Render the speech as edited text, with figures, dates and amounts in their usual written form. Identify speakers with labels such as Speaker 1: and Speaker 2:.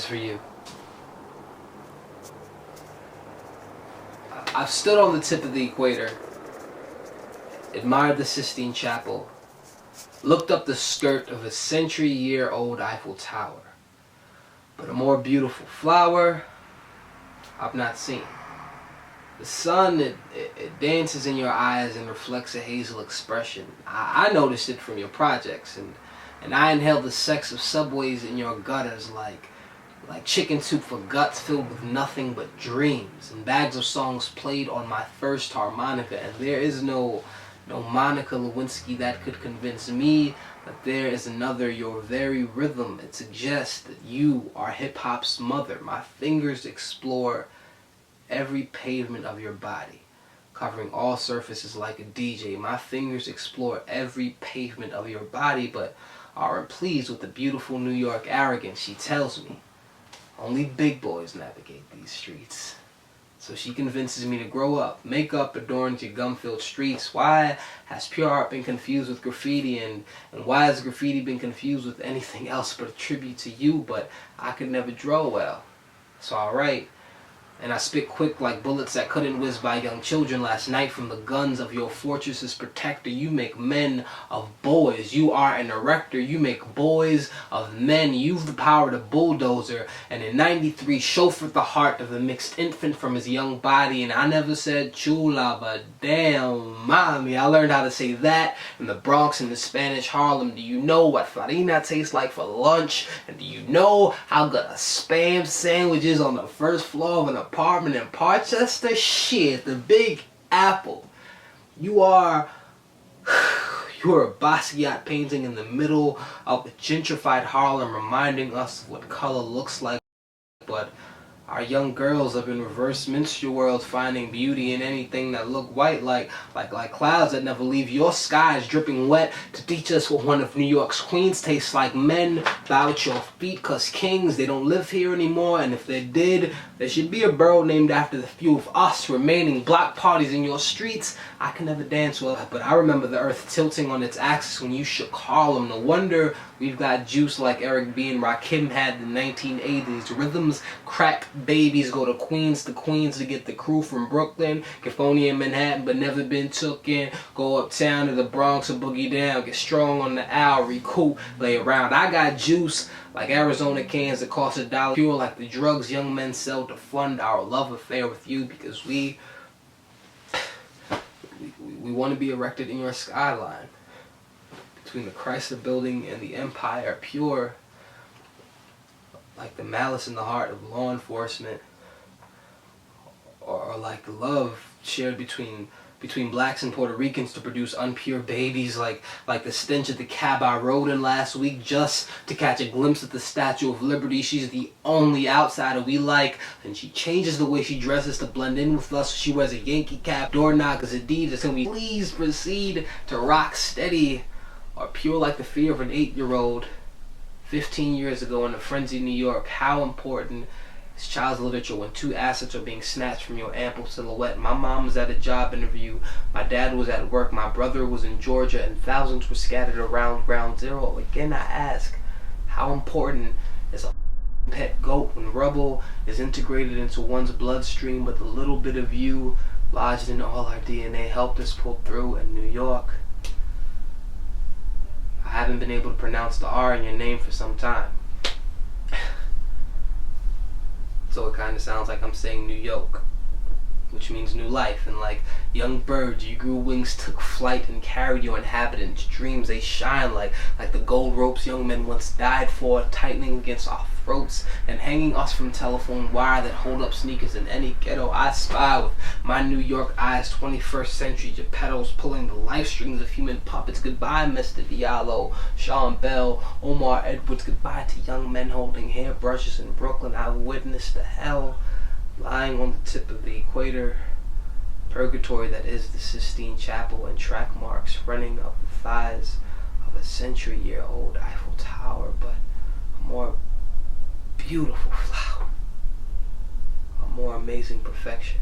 Speaker 1: for you. I've stood on the tip of the equator, admired the Sistine Chapel, looked up the skirt of a century-year-old Eiffel Tower, but a more beautiful flower I've not seen. The sun, it dances in your eyes and reflects a hazel expression. I noticed it from your projects, and I inhaled the sex of subways in your gutters like chicken soup for guts filled with nothing but dreams, and bags of songs played on my first harmonica, and there is no Monica Lewinsky that could convince me that there is another. Your very rhythm, it suggests that you are hip-hop's mother. My fingers explore every pavement of your body, covering all surfaces like a DJ. My fingers explore every pavement of your body, but aren't pleased with the beautiful New York arrogance. She tells me only big boys navigate these streets. So she convinces me to grow up. Makeup adorns your gum-filled streets. Why has pure art been confused with graffiti? And why has graffiti been confused with anything else but a tribute to you? But I could never draw well. So I write. And I spit quick like bullets that couldn't whiz by young children last night from the guns of your fortress's protector. You make men of boys. You are an erector. You make boys of men. You've the power to bulldozer. And in '93, chauffeured the heart of the mixed infant from his young body. And I never said chula, but damn, mommy. I learned how to say that in the Bronx and the Spanish Harlem. Do you know what farina tastes like for lunch? And do you know how good a Spam sandwich is on the first floor of an apartment in Parchester? Shit, the Big Apple. You are a Basquiat painting in the middle of a gentrified Harlem, reminding us of what color looks like. But our young girls have been reverse minstrel worlds, finding beauty in anything that look white, like clouds that never leave your skies, dripping wet, to teach us what one of New York's queens tastes like. Men bow at your feet, cause kings, they don't live here anymore, and if they did, there should be a borough named after the few of us remaining. Block parties in your streets, I can never dance well, but I remember the earth tilting on its axis when you shook Harlem. No wonder we've got juice like Eric B. and Rakim had in the 1980s. Rhythms crack babies, go to Queens to get the crew from Brooklyn, California and Manhattan, but never been took in. Go uptown to the Bronx and boogie down, get strong on the owl, recoup, lay around. I got juice like Arizona cans that cost $1, pure like the drugs young men sell to fund our love affair with you, because we want to be erected in your skyline, between the Chrysler Building and the Empire, pure like the malice in the heart of law enforcement, or like the love shared between blacks and Puerto Ricans to produce unpure babies, like the stench of the cab I rode in last week just to catch a glimpse of the Statue of Liberty. She's the only outsider we like, and she changes the way she dresses to blend in with us. She wears a Yankee cap, door knockers, Adidas, and we please proceed to rock steady, or pure like the fear of an 8-year-old 15 years ago in a frenzied New York. How important is child's literature when 2 assets are being snatched from your ample silhouette? My mom was at a job interview, my dad was at work, my brother was in Georgia, and thousands were scattered around ground zero. Again, I ask, how important is a pet goat when rubble is integrated into one's bloodstream, but the little bit of you lodged in all our DNA helped us pull through in New York? I haven't been able to pronounce the R in your name for some time. So it kind of sounds like I'm saying New York, which means new life. And like young birds, you grew wings, took flight, and carried your inhabitants' dreams. They shine like the gold ropes young men once died for, tightening against our throats and hanging us from telephone wire that hold up sneakers in any ghetto I spy with my New York eyes. 21st century Geppettos pulling the life strings of human puppets. Goodbye, Mr. Diallo, Sean Bell, Omar Edwards. Goodbye to young men holding hairbrushes in Brooklyn. I witnessed the hell lying on the tip of the equator, purgatory that is the Sistine Chapel, and track marks running up the thighs of a century-year-old Eiffel Tower, but a more beautiful flower, a more amazing perfection.